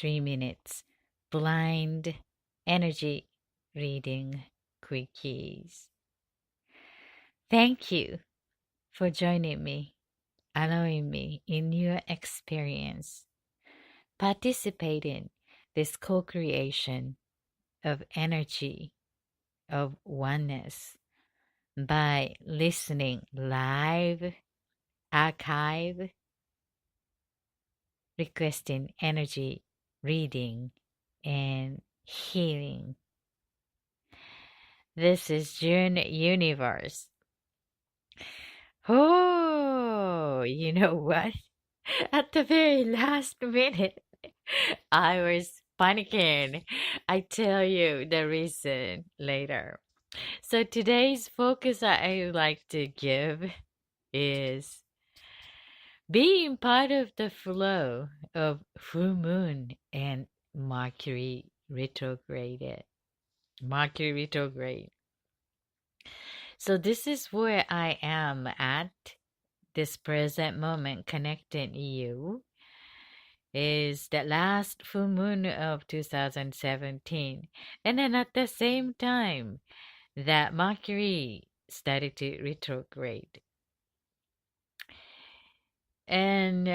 3 minutes blind energy reading quickies. Thank you for joining me, allowing me in your experience, participate in this co-creation of energy, of oneness by listening live, archive, requesting energy reading and healing. This is June Universe. Oh, you know what? At the very last minute, I was panicking. I tell you the reason later. So today's focus I would like to give is being part of the flow of full moon and Mercury retrograde. Mercury retrograde. So this is where I am at this present moment connecting you is the last full moon of 2017. And then at the same time that Mercury started to retrograde. And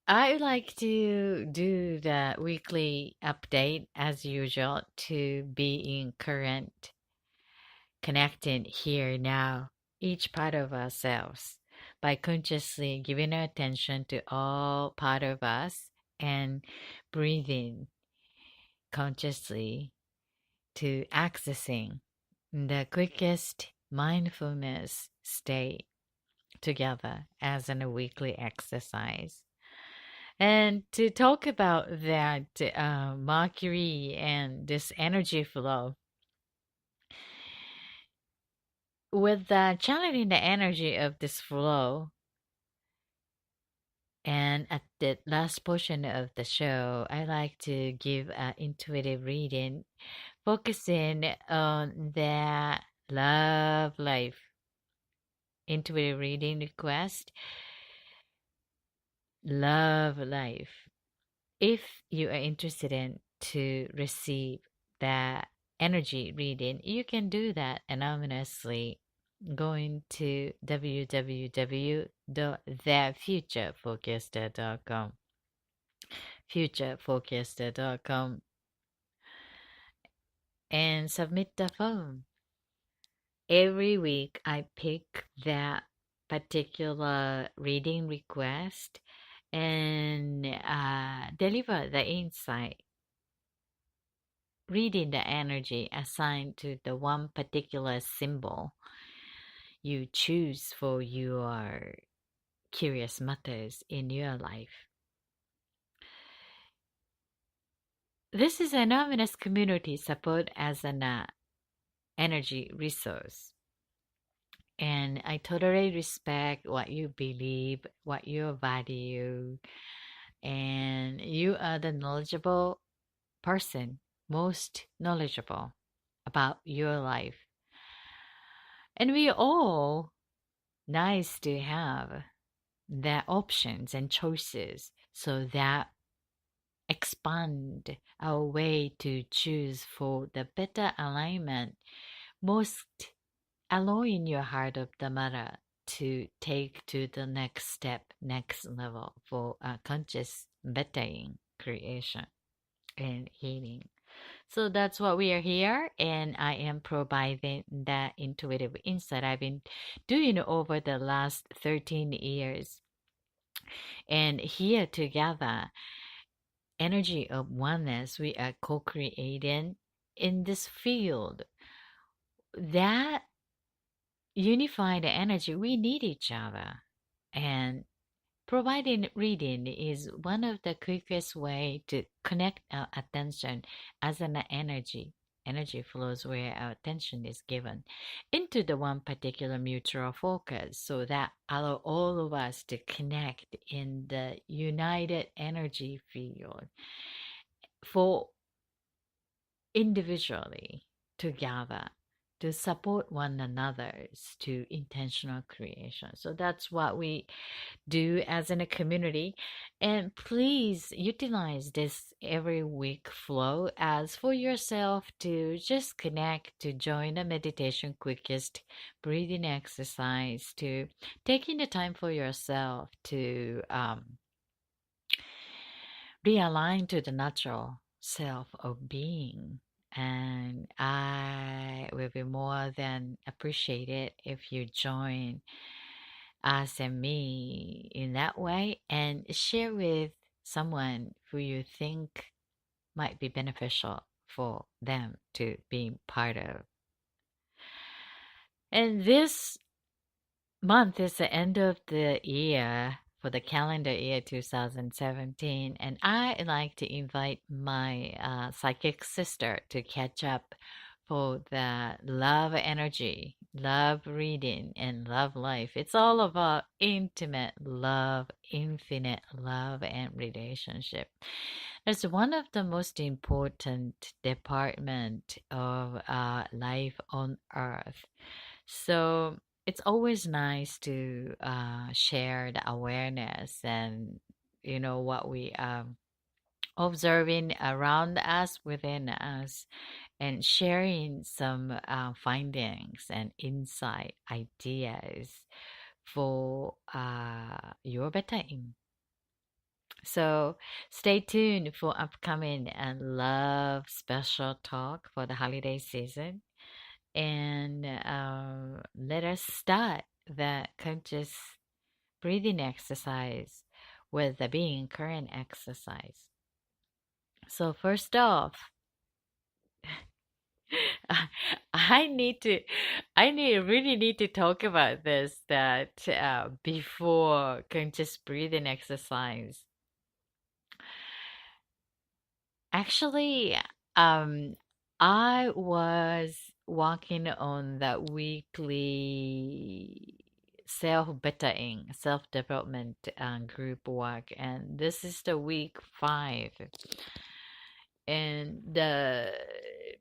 I like to do the weekly update as usual to be in current, connecting here now, each part of ourselves by consciously giving our attention to all part of us and breathing consciously to accessing the quickest mindfulness state together as in a weekly exercise. And to talk about that Mercury and this energy flow, with the channeling the energy of this flow, and at the last portion of the show, I like to give an intuitive reading, focusing on the love life. Intuitive reading request, love life. If you are interested in to receive the energy reading, you can do that anonymously going to www.thefutureforecaster.com futureforecaster.com and submit the form. Every week I pick that particular reading request and deliver the insight, reading the energy assigned to the one particular symbol you choose for your curious matters in your life. This is an anonymous community support as an energy resource. And I totally respect what you believe, what you value, and you are the knowledgeable person, most knowledgeable about your life. And we all nice to have the options and choices so that expand our way to choose for the better alignment, most allowing your heart of the matter to take to the next step, next level for a conscious bettering creation and healing. So that's what we are here, and I am providing that intuitive insight I've been doing over the last 13 years. And here together, energy of oneness, we are co-creating in this field. That unified energy, we need each other. And providing reading is one of the quickest way to connect our attention as an energy. Energy flows where our attention is given into the one particular mutual focus so that allow all of us to connect in the united energy field for individually together to support one another's to intentional creation. So that's what we do as in a community. And please utilize this every week flow as for yourself to just connect, to join a meditation quickest breathing exercise, to taking the time for yourself to realign to the natural self of being. And I will be more than appreciated if you join us and me in that way and share with someone who you think might be beneficial for them to be part of. And this month is the end of the year for the calendar year 2017, and I like to invite my psychic sister to catch up for the love energy, love reading, and love life. It's all about intimate love, infinite love, and relationship. It's one of the most important department of life on earth. So it's always nice to share the awareness and what we are observing around us, within us, and sharing some findings and insight ideas for your bettering. So stay tuned for upcoming and love special talk for the holiday season. And let us start the conscious breathing exercise with the being current exercise. So first off, I need to, really need to talk about this, that before conscious breathing exercise. Actually, um, I was working on that weekly self-bettering, self-development group work, and this is the week 5. And the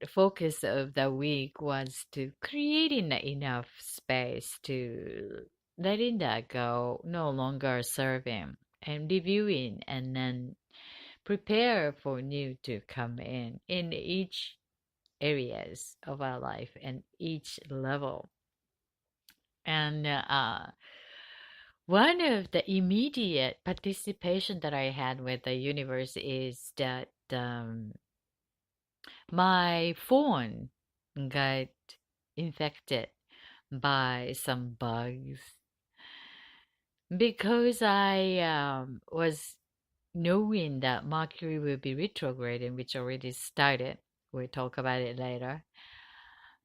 focus of the week was to creating enough space to letting that go, no longer serving, and reviewing, and then prepare for new to come in each areas of our life and each level. And one of the immediate participation that I had with the universe is that my phone got infected by some bugs because I was knowing that Mercury will be retrograding, which already started. We'll talk about it later.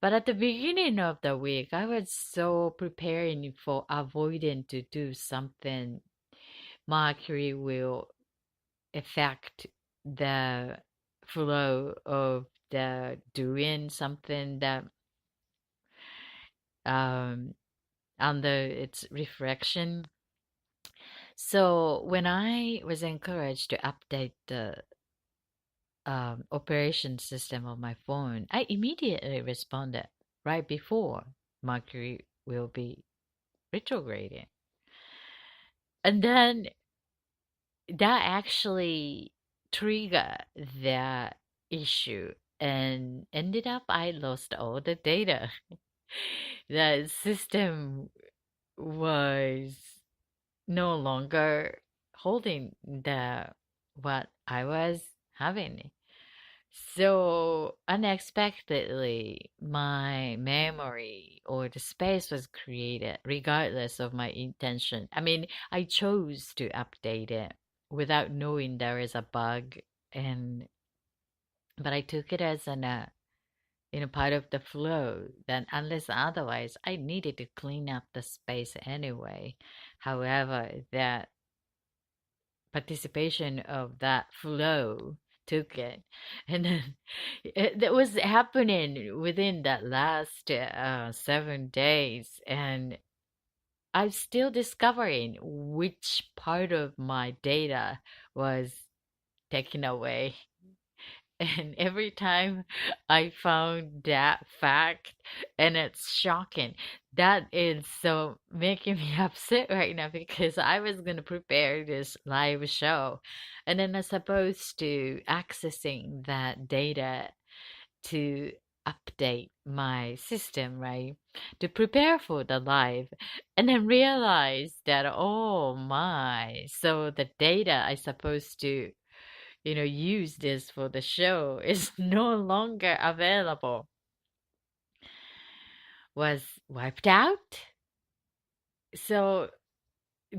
But at the beginning of the week, I was so preparing for avoiding to do something. Mercury will affect the flow of the doing something that um under its refraction. So when I was encouraged to update the operation system of my phone, I immediately responded right before Mercury will be retrograding. And then that actually triggered that issue, and ended up I lost all the data. The system was no longer holding the what I was having. So unexpectedly, my memory or the space was created regardless of my intention. I mean, I chose to update it without knowing there is a bug, and but I took it as an part of the flow. Then, unless otherwise, I needed to clean up the space anyway. However, that participation of that flow took it, and then that was happening within that last 7 days, and I'm still discovering which part of my data was taken away. And every time I found that fact, and it's shocking. That is so making me upset right now because I was gonna prepare this live show, and then I'm supposed to accessing that data to update my system, right? To prepare for the live, and then realize that, oh my, so the data I supposed to use this for the show is no longer available, was wiped out. So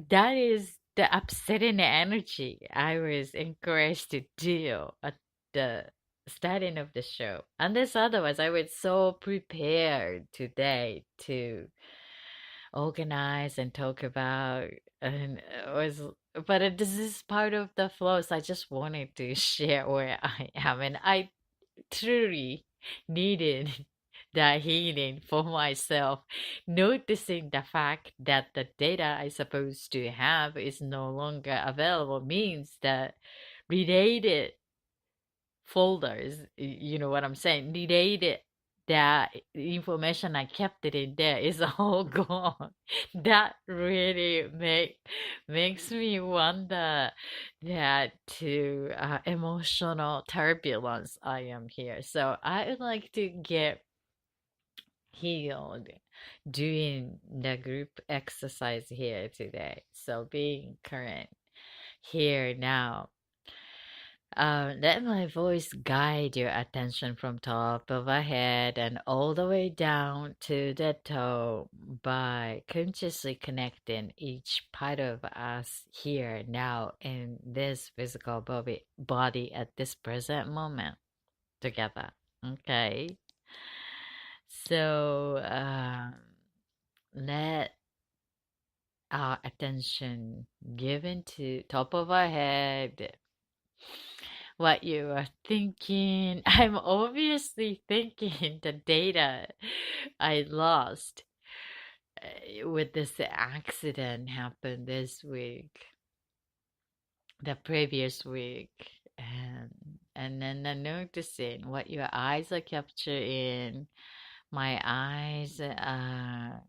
that is the upsetting energy I was encouraged to deal at the starting of the show. Unless otherwise, I was so prepared today to organize and talk about, and it was, but this is part of the flow. So I just wanted to share where I am, and I truly needed that healing for myself, noticing the fact that the data I supposed to have is no longer available means that related folders, you know what I'm saying, related that information I kept it in there is all gone. That really makes me wonder that to emotional turbulence I am here. So I would like to get healed doing the group exercise here today. So being current here now, let my voice guide your attention from top of our head and all the way down to the toe by consciously connecting each part of us here now in this physical body at this present moment together. Okay. So let our attention given to top of our head, what you are thinking. I'm obviously thinking the data I lost with this accident happened this week, the previous week, and then I'm noticing what your eyes are capturing. My eyes are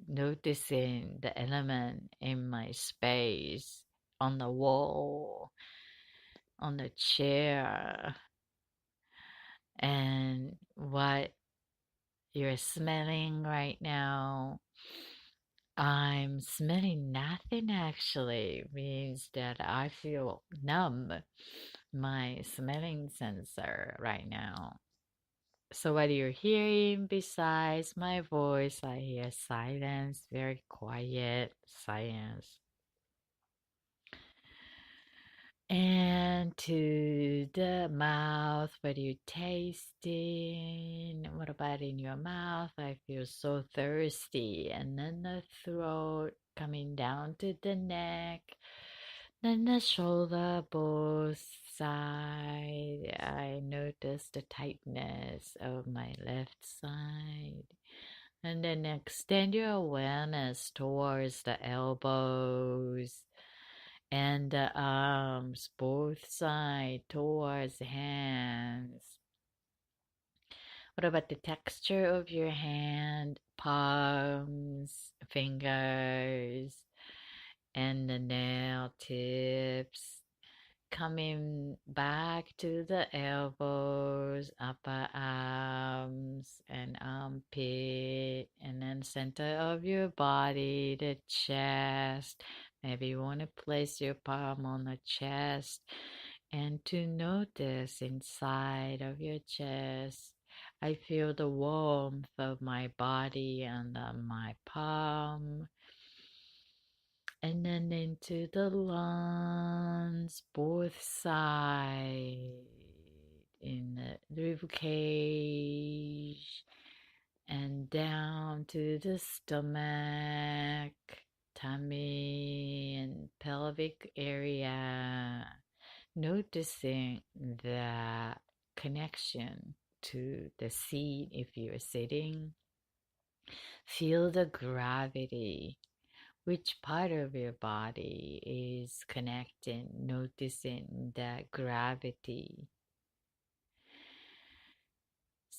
noticing the element in my space, on the wall, on the chair, and what you're smelling right now. I'm smelling nothing actually, means that I feel numb, my smelling sensor right now. So what you're hearing besides my voice, I hear silence, very quiet silence. And to the mouth, what are you tasting? What about in your mouth? I feel so thirsty. And then the throat coming down to the neck, then the shoulder, both side. I notice the tightness of my left side. And then extend your awareness towards the elbows and the arms, both side towards the hands. What about the texture of your hand, palms, fingers, and the nail tips? Coming back to the elbows, upper arms, and armpit, and then center of your body, the chest. Maybe you want to place your palm on the chest and to notice inside of your chest. I feel the warmth of my body under my palm, and then into the lungs, both sides, in the rib cage, and down to the stomach, tummy, and pelvic area. Noticing the connection to the seat if you're sitting. Feel the gravity. Which part of your body is connecting, noticing the gravity?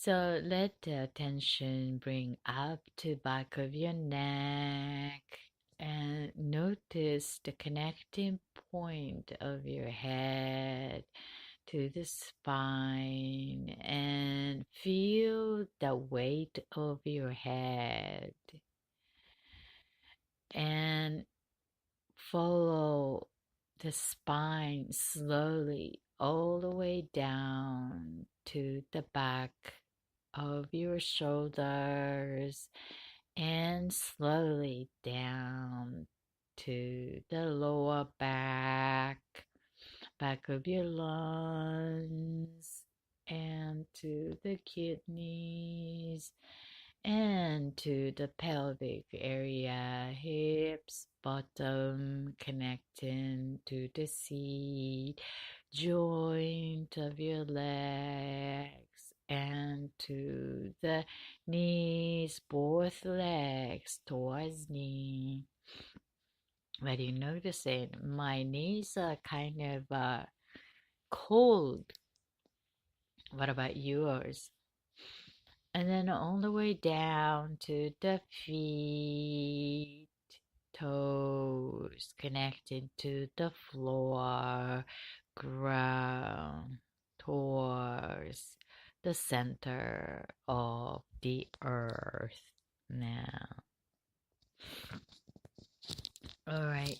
So let the attention bring up to back of your neck and notice the connecting point of your head to the spine and feel the weight of your head and follow the spine slowly all the way down to the back of your shoulders and slowly down to the lower back of your lungs and to the kidneys and to the pelvic area, hips, bottom, connecting to the seat, joint of your legs, and to the knees, both legs towards knee. What are you noticing? My knees are kind of cold. What about yours? And then all the way down to the feet, toes connecting to the floor, ground, towards the center of the earth. Now, all right.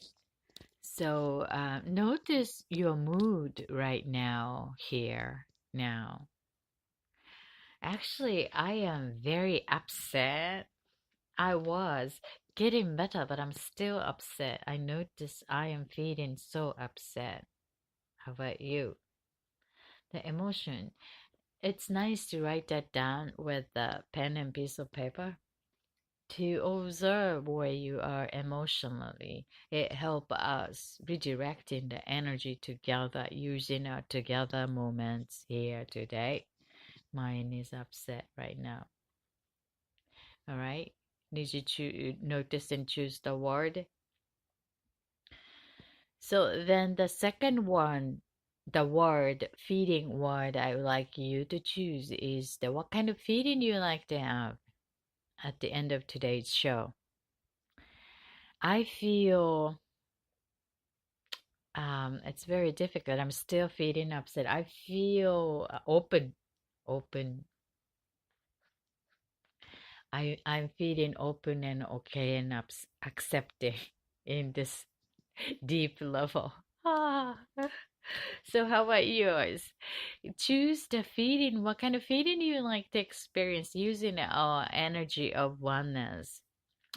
So notice your mood right now here. Now, actually, I am very upset. I was getting better, but I'm still upset. I notice I am feeling so upset. How about you? The emotion. It's nice to write that down with a pen and piece of paper to observe where you are emotionally. It helps us redirecting the energy together using our together moments here today. Mine is upset right now. All right. Did you notice and choose the word? So then the second one, the word, feeding word I would like you to choose is the what kind of feeding you like to have at the end of today's show. I feel it's very difficult. I'm still feeling upset. I feel open. I'm feeling open and okay and accepting in this deep level. Ah. So how about yours? Choose the feeling. What kind of feeling do you like to experience using our energy of oneness,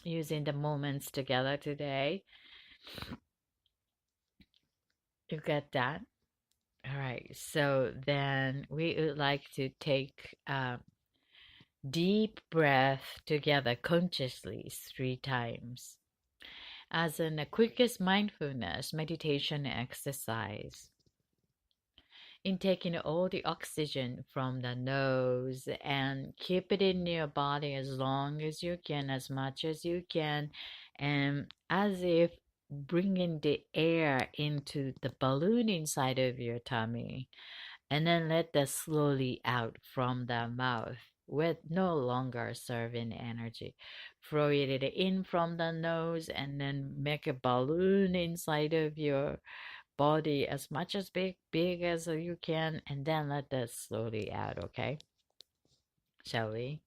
using the moments together today? You got that? All right. So then we would like to take a deep breath together consciously 3 times as in the quickest mindfulness meditation exercise. In taking all the oxygen from the nose and keep it in your body as long as you can, as much as you can, and as if bringing the air into the balloon inside of your tummy, and then let that slowly out from the mouth with no longer serving energy. Throw it in from the nose and then make a balloon inside of your body as much as big as you can, and then let that slowly out. Okay, shall we?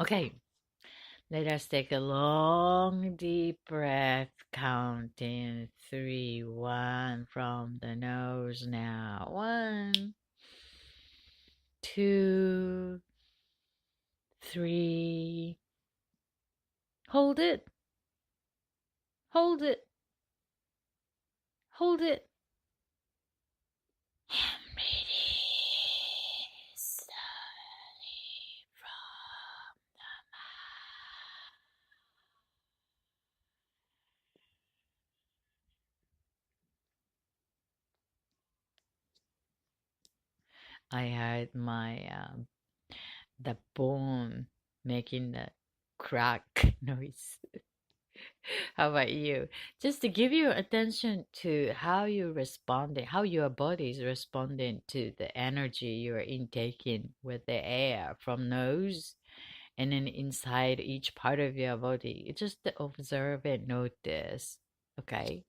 Okay, let us take a long deep breath, counting 3 1 from the nose now. 1 2 3. Hold it, hold it, hold it. And release slowly from the mouth. I heard my the bone making the crack noise. How about you? Just to give you attention to how you're responding, how your body is responding to the energy you're intaking with the air from nose and then inside each part of your body. You just observe and notice. Okay.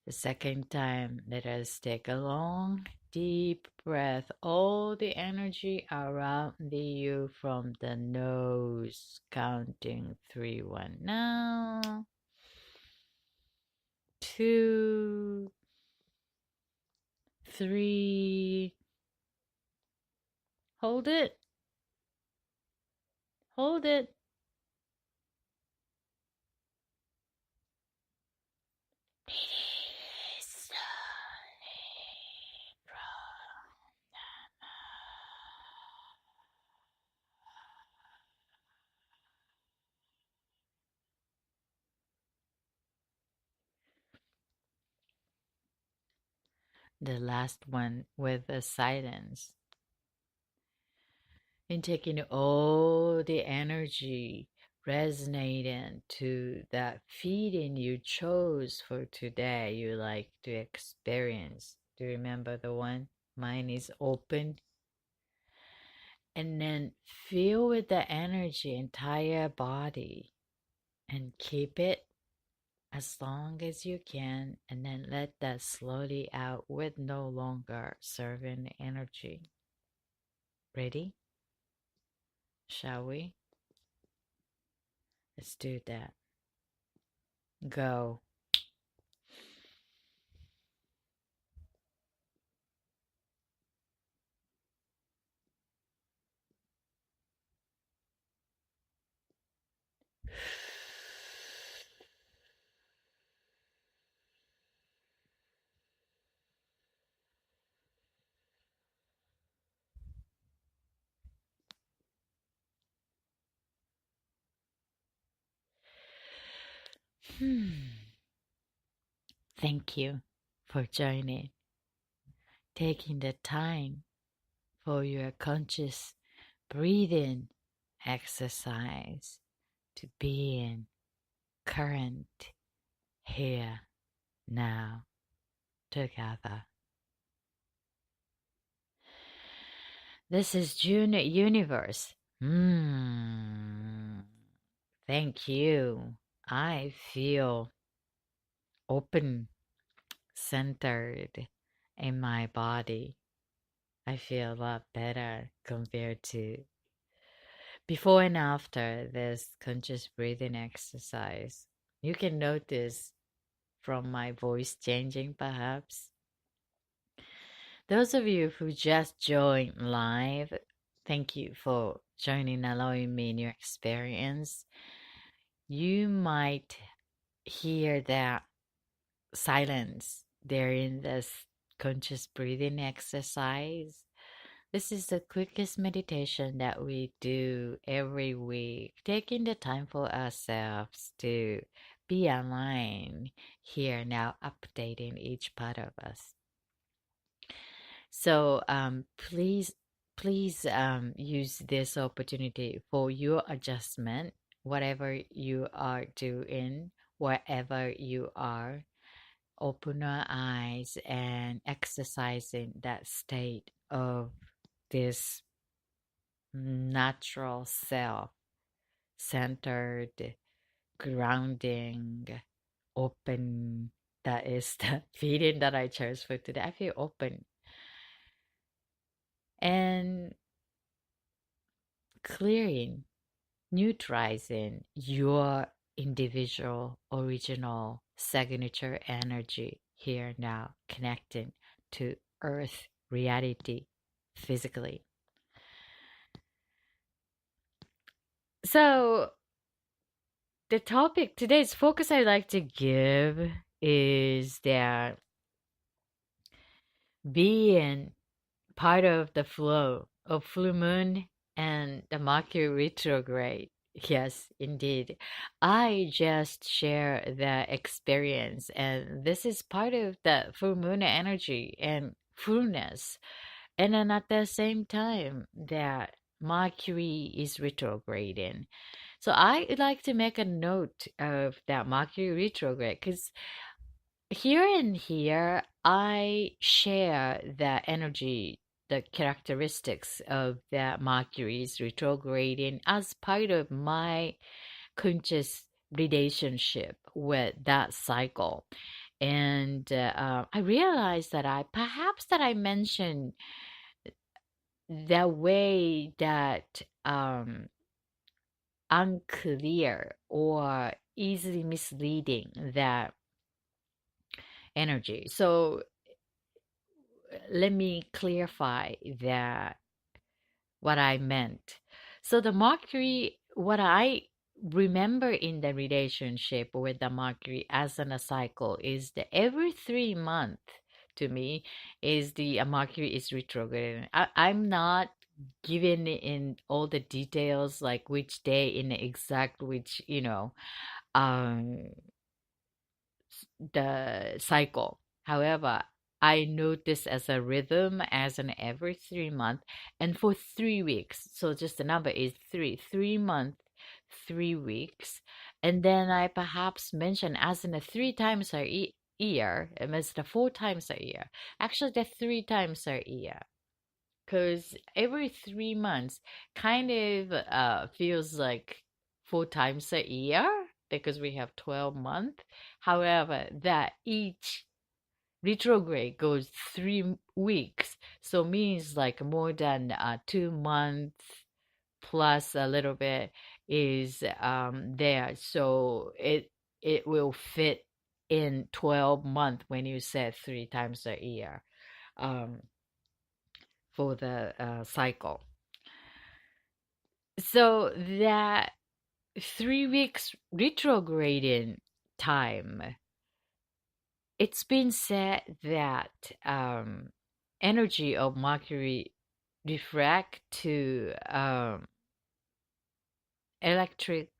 The second time, let us take a long, deep breath. All the energy around you from the nose. Counting 3, 1 now. 2, 3. Hold it. Hold it. Release slowly from the last one with the silence. And taking all the energy resonating to that feeling you chose for today you like to experience. Do you remember the one? Mine is open. And then feel with the energy entire body and keep it as long as you can, and then let that slowly out with no longer serving energy. Ready? Shall we? Let's do that. Go. Thank you for joining, taking the time for your conscious breathing exercise to be in current here now together. This is June Universe. Thank you. I feel open, centered in my body. I feel a lot better compared to before and after this conscious breathing exercise. You can notice from my voice changing, perhaps. Those of you who just joined live, thank you for joining, allowing me in your experience. You might hear that silence during this conscious breathing exercise. This is the quickest meditation that we do every week, taking the time for ourselves to be online here now, updating each part of us. So please use this opportunity for your adjustment, whatever you are doing, wherever you are. Open our eyes and exercising that state of this natural self, centered, grounding, open. That is the feeling that I chose for today. I feel open and clearing, neutralizing your individual, original, signature energy here now, connecting to Earth reality physically. So, the topic, today's focus I'd like to give is that being part of the flow of full moon and the Mercury retrograde. Yes, indeed. I just share the experience, and this is part of the full moon energy and fullness. And then at the same time, that Mercury is retrograding. So I would like to make a note of that Mercury retrograde because here I share the energy, the characteristics of that Mercury's retrograding as part of my conscious relationship with that cycle. And I realized that I mentioned the way that unclear or easily misleading that energy. So let me clarify that what I meant. So the Mercury, what I remember in the relationship with the Mercury as in a cycle is that every 3 months to me is the Mercury is retrograde. I'm not given in all the details like which day in the exact which um the cycle. However, I notice as a rhythm as an every 3 month and for 3 weeks. So just the number is 3 months, 3 weeks. And then I perhaps mention as in a 3 times a year, and it's the 4 times a year. Actually, the 3 times a year. Because every 3 months kind of feels like 4 times a year because we have 12 months. However, that each retrograde goes 3 weeks, so means like more than 2 months plus a little bit is there. So it will fit in 12 months when you said 3 times a year. Um, for the cycle. So that 3 weeks retrograding time, it's been said that energy of Mercury refract to electric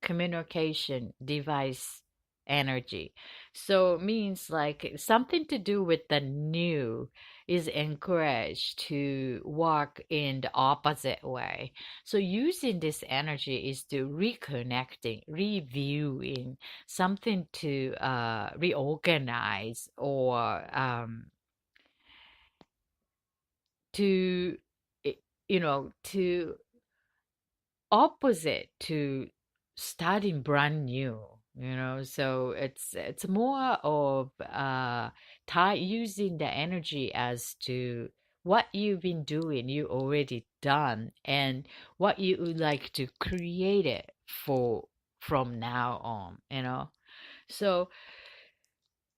communication device energy. So it means like something to do with the new is encouraged to work in the opposite way. So using this energy is to reconnecting, reviewing, something to reorganize or to to opposite to starting brand new, so it's more of using the energy as to what you've been doing, you already done, and what you would like to create it for from now on, so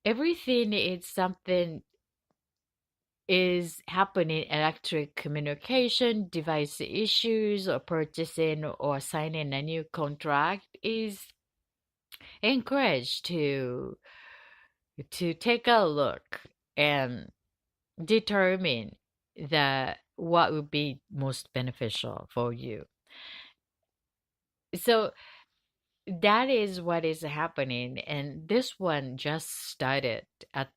everything is something is happening electric communication device issues or purchasing or signing a new contract is encouraged to take a look and determine that what would be most beneficial for you. So that is what is happening, and this one just started at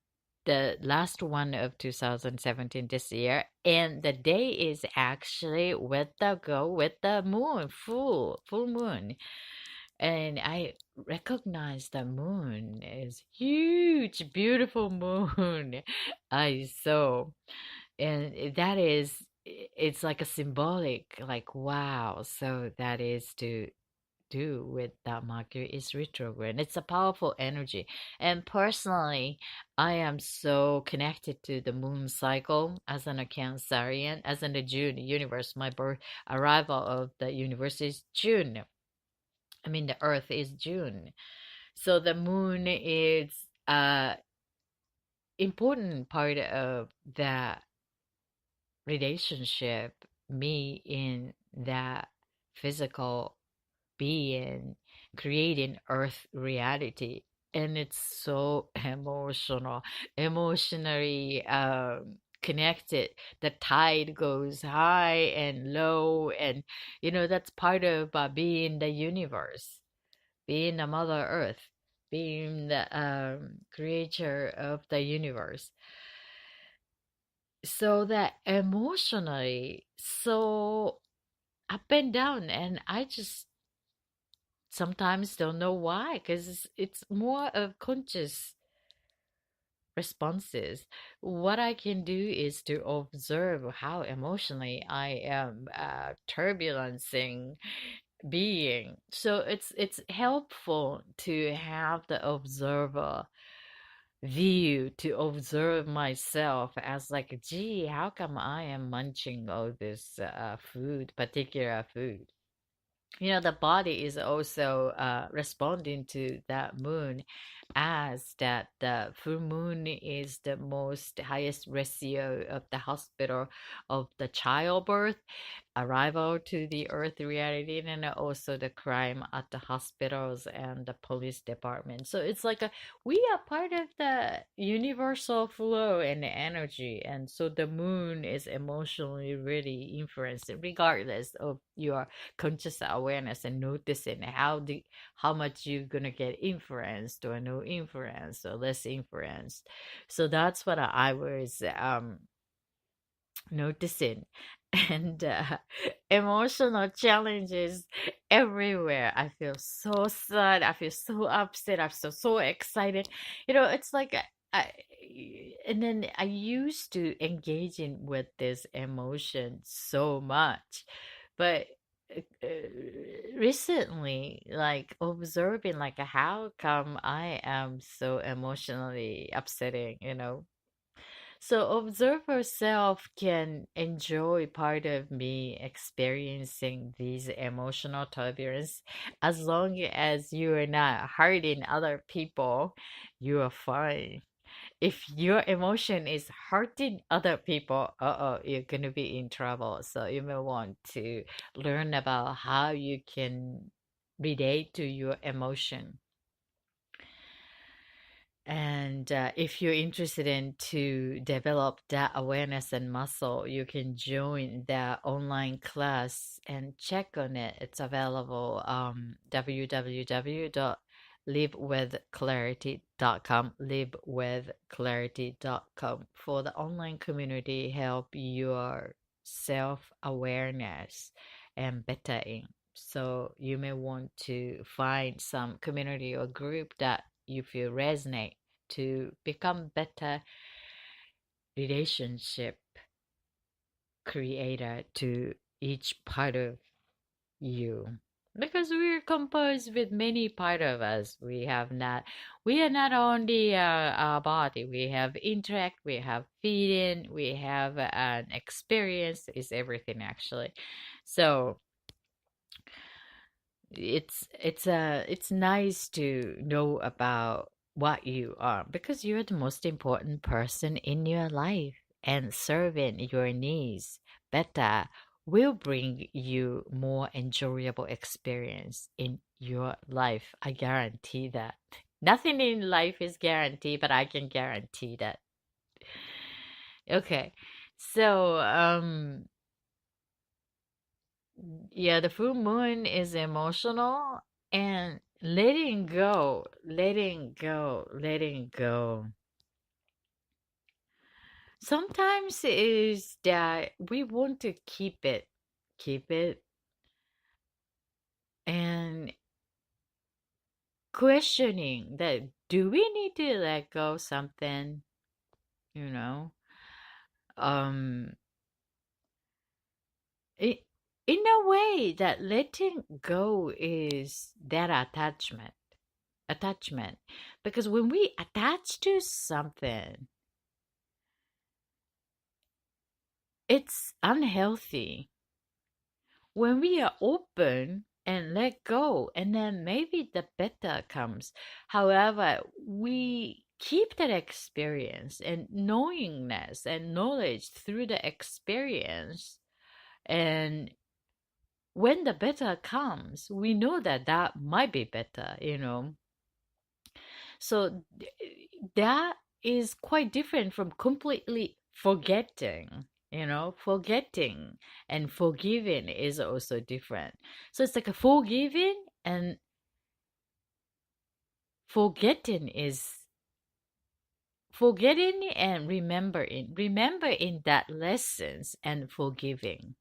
the last one of 2017 this year, and the day is actually with the moon, full moon, and I recognize the moon is huge, beautiful moon I saw, and that is it's like a symbolic, like wow. So that is to do with that Mercury is retrograde. It's a powerful energy. And personally, I am so connected to the moon cycle as an Cancerian, as in the June universe. My birth arrival of the universe is June. I mean, the Earth is June. So the moon is a important part of that relationship, me in that physical being creating earth reality, and it's so emotionally connected. The tide goes high and low, and that's part of being the universe, being the mother earth, being the creator of the universe. So that emotionally so up and down, and I just Sometimes don't know why, because it's more of conscious responses. What I can do is to observe how emotionally I am turbulencing being. So it's helpful to have the observer view, to observe myself as like, gee, how come I am munching all this food, particular food? The body is also responding to that moon, as that the full moon is the most highest ratio of the hospital of the childbirth, arrival to the earth reality, and then also the crime at the hospitals and the police department. So it's like we are part of the universal flow and energy, and so the moon is emotionally really influenced regardless of your conscious awareness, and noticing how much you're gonna get influenced or no influence or less influenced. So that's what I was noticing. And emotional challenges everywhere. I feel so sad, I feel so upset, I feel so excited. It's like I, and then I used to engage in with this emotion so much, but recently, like observing, like how come I am so emotionally upsetting. So observer self can enjoy part of me experiencing these emotional turbulence. As long as you are not hurting other people, you are fine. If your emotion is hurting other people, uh-oh, you're gonna be in trouble. So you may want to learn about how you can relate to your emotion. And if you're interested in to develop that awareness and muscle, you can join the online class and check on it. It's available www.livewithclarity.com, livewithclarity.com, for the online community help your self-awareness and bettering. So you may want to find some community or group that you feel resonate to become better relationship creator to each part of you, because we're composed with many part of us. We are not only our body. We have interact, we have feeling, we have an experience, is everything actually. So it's nice to know about what you are, because you're the most important person in your life, and serving your needs better will bring you more enjoyable experience in your life. I guarantee that. Nothing in life is guaranteed, but I can guarantee that. Okay. So, yeah, the full moon is emotional, and letting go, letting go, letting go. Sometimes is that we want to keep it, and questioning that, do we need to let go something, you know? Um, it, in a way that letting go is that attachment, because when we attach to something, it's unhealthy. When we are open and let go, and then maybe the better comes. However, we keep that experience and knowingness and knowledge through the experience, and when the better comes, we know that that might be better. So that is quite different from completely forgetting. Forgetting and forgiving is also different. So it's like a forgiving and forgetting is forgetting and remembering that lessons and forgiving.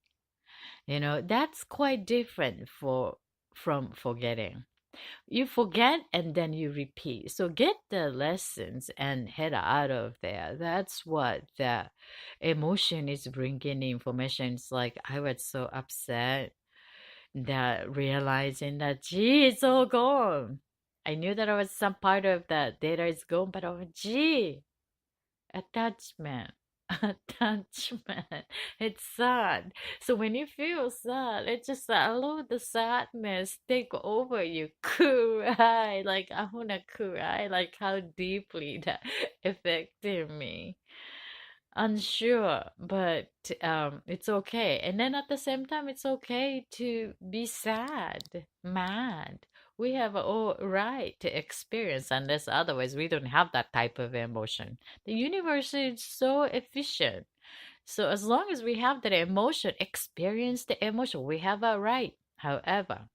That's quite different from forgetting. You forget and then you repeat. So get the lessons and head out of there. That's what the emotion is bringing information. It's like I was so upset that realizing that, gee, it's all gone. I knew that I was some part of that data is gone, but oh, gee, attachment. Attachment. It's sad. So when you feel sad, it just allow the sadness take over you. Cry. Like I wanna cry. Like how deeply that affected me. Unsure, but it's okay. And then at the same time, it's okay to be sad, mad. We have all right to experience, unless otherwise we don't have that type of emotion. The universe is so efficient. So as long as we have that emotion, experience the emotion, we have a right. However,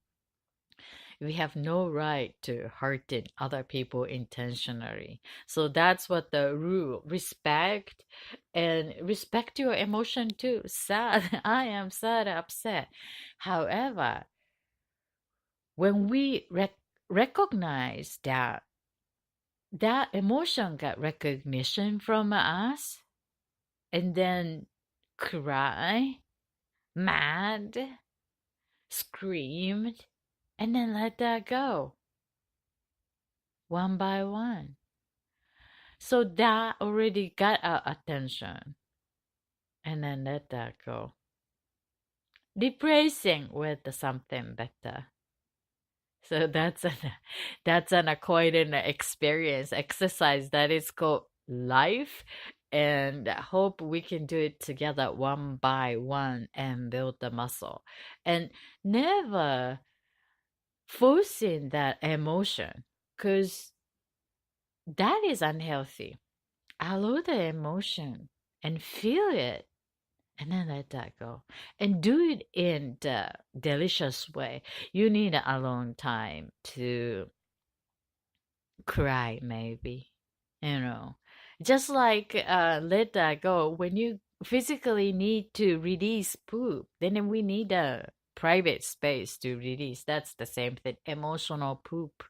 we have no right to hurting other people intentionally. So that's what the rule. Respect and respect your emotion too. Sad. I am sad, upset. However, when we recognize that that emotion got recognition from us and then cry, mad, screamed, and then let that go one by one. So that already got our attention. And then let that go. Replacing with something better. So that's an acquired experience exercise that is called life. And I hope we can do it together one by one and build the muscle. And never forcing that emotion because that is unhealthy. Allow the emotion and feel it and then let that go. And do it in the delicious way. You need a long time to cry, maybe. You know, just like let that go. When you physically need to release poop, then we need a private space to release. That's the same thing. Emotional poop.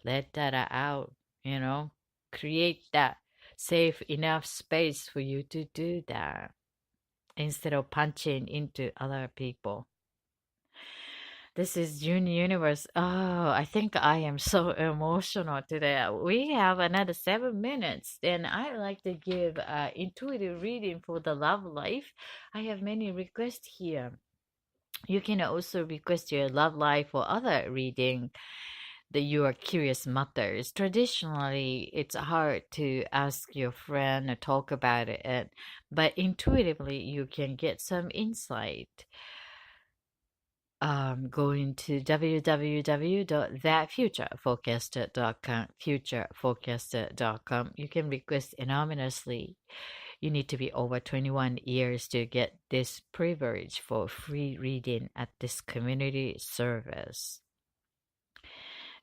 Let that out, you know, create that safe enough space for you to do that instead of punching into other people. This is June Universe. Oh, I think I am so emotional today. We have another 7 minutes, and I like to give intuitive reading for the love life. I have many requests here. You can also request your love life or other reading that you are curious matters. Traditionally, it's hard to ask your friend or talk about it, but intuitively, you can get some insight. Going to www.thatfutureforecaster.com, futureforecaster.com. You can request anonymously. You need to be over 21 years to get this privilege for free reading at this community service.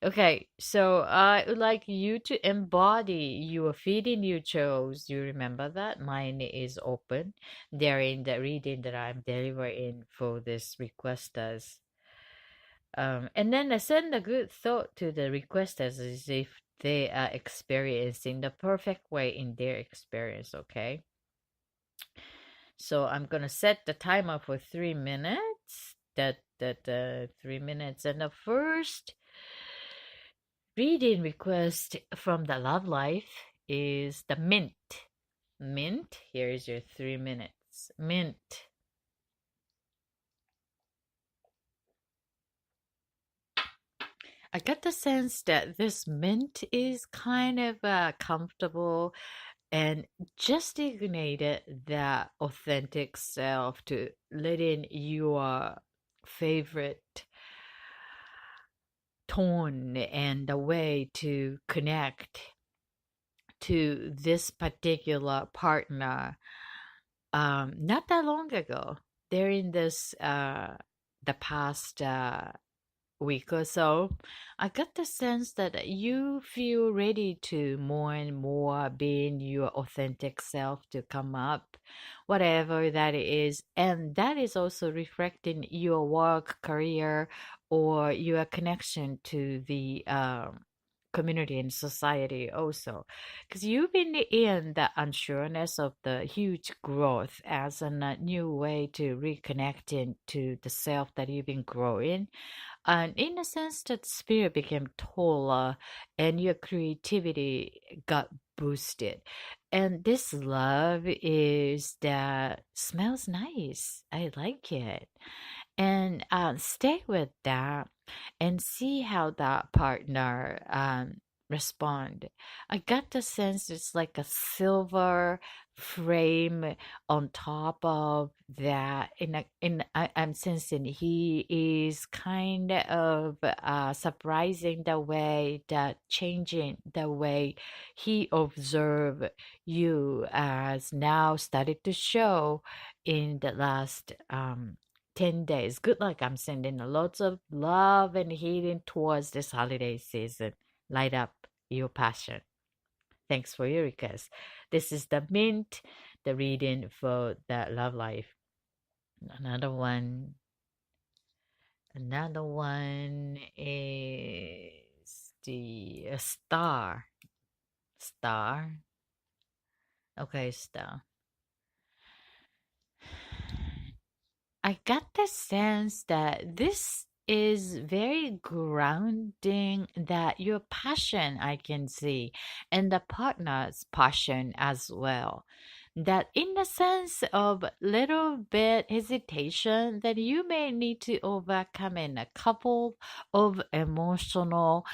Okay, so I would like you to embody your feeling you chose. You remember that? Mine is open during the reading that I'm delivering for this requesters. And then I send a good thought to the requesters as if they are experiencing the perfect way in their experience, okay? So I'm gonna set the timer for 3 minutes. That 3 minutes, and the first reading request from the love life is the mint. Mint, here is your 3 minutes. Mint. I got the sense that this mint is kind of comfortable and just ignited that authentic self to letting your favorite tone and the way to connect to this particular partner. Not that long ago, they're in this the past week or so, I got the sense that you feel ready to more and more being your authentic self to come up, whatever that is. And that is also reflecting your work, career, or your connection to the community and society also. Because you've been in the unsureness of the huge growth as a new way to reconnecting to the self that you've been growing, and in a sense that spirit became taller and your creativity got boosted. And this love is that smells nice. I like it. And stay with that and see how that partner respond. I got the sense it's like a silver frame on top of that. I'm sensing he is kind of surprising the way that changing the way he observe you as now started to show in the last 10 days. Good luck. I'm sending lots of love and healing towards this holiday season. Light up your passion. Thanks for your request. This is the mint, the reading for the love life. Another one. Another one is the star. Star. Okay, star. I got the sense that this is very grounding, that your passion I can see, and the partner's passion as well. That in the sense of little bit hesitation that you may need to overcome in a couple of emotional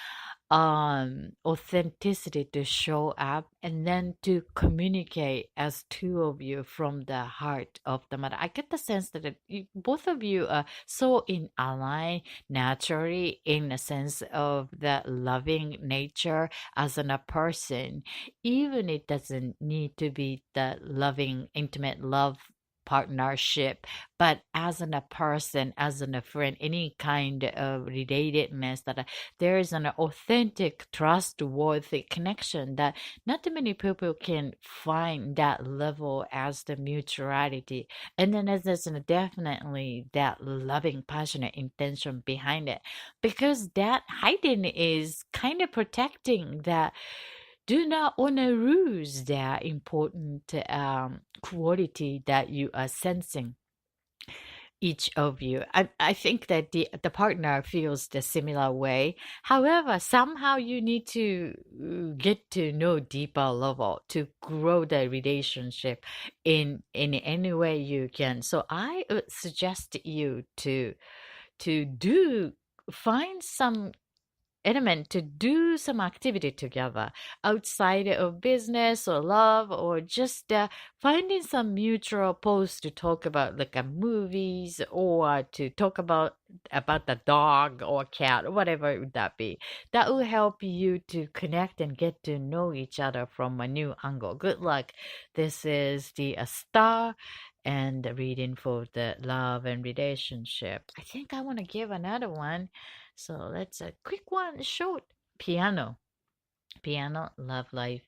authenticity to show up and then to communicate as two of you from the heart of the matter. I get the sense that both of you are so in align naturally in a sense of the loving nature as in a person, even it doesn't need to be the loving intimate love partnership, but as in a person, as in a friend, any kind of relatedness, that there is an authentic, trustworthy connection that not too many people can find that level as the mutuality. And then there's definitely that loving, passionate intention behind it. Because that hiding is kind of protecting that do not want to lose that important quality that you are sensing each of you. I think that the partner feels the similar way. However, somehow you need to get to know deeper level to grow the relationship in any way you can. So I would suggest you to do find some element to do some activity together outside of business or love, or just finding some mutual post to talk about like movies, or to talk about the dog or cat or whatever it would that be. That will help you to connect and get to know each other from a new angle. Good luck. This is the star and the reading for the love and relationship. I think I want to give another one, so let's a quick one, short. Piano. Piano, love life.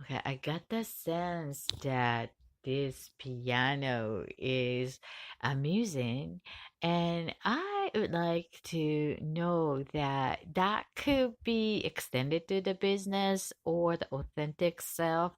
Okay, I got the sense that this piano is amusing, and I would like to know that that could be extended to the business or the authentic self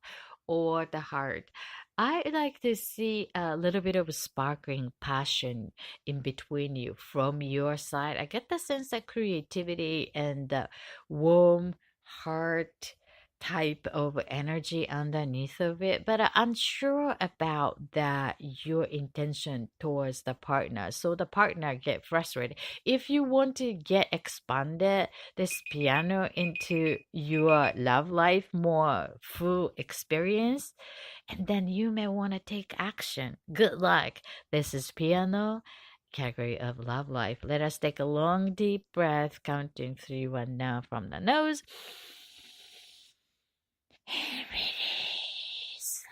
or the heart. I like to see a little bit of a sparkling passion in between you from your side. I get the sense that creativity and the warm heart type of energy underneath of it, but I'm unsure about that your intention towards the partner, so the partner get frustrated. If you want to get expanded this piano into your love life more full experience, and then you may want to take action. Good luck. This is piano, category of love life. Let us take a long deep breath, counting 3 1 now from the nose. And release.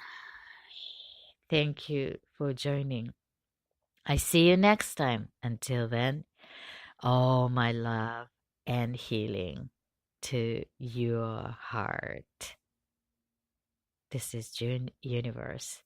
Thank you for joining. I see you next time. Until then, All my love and healing to your heart. This is June Universe.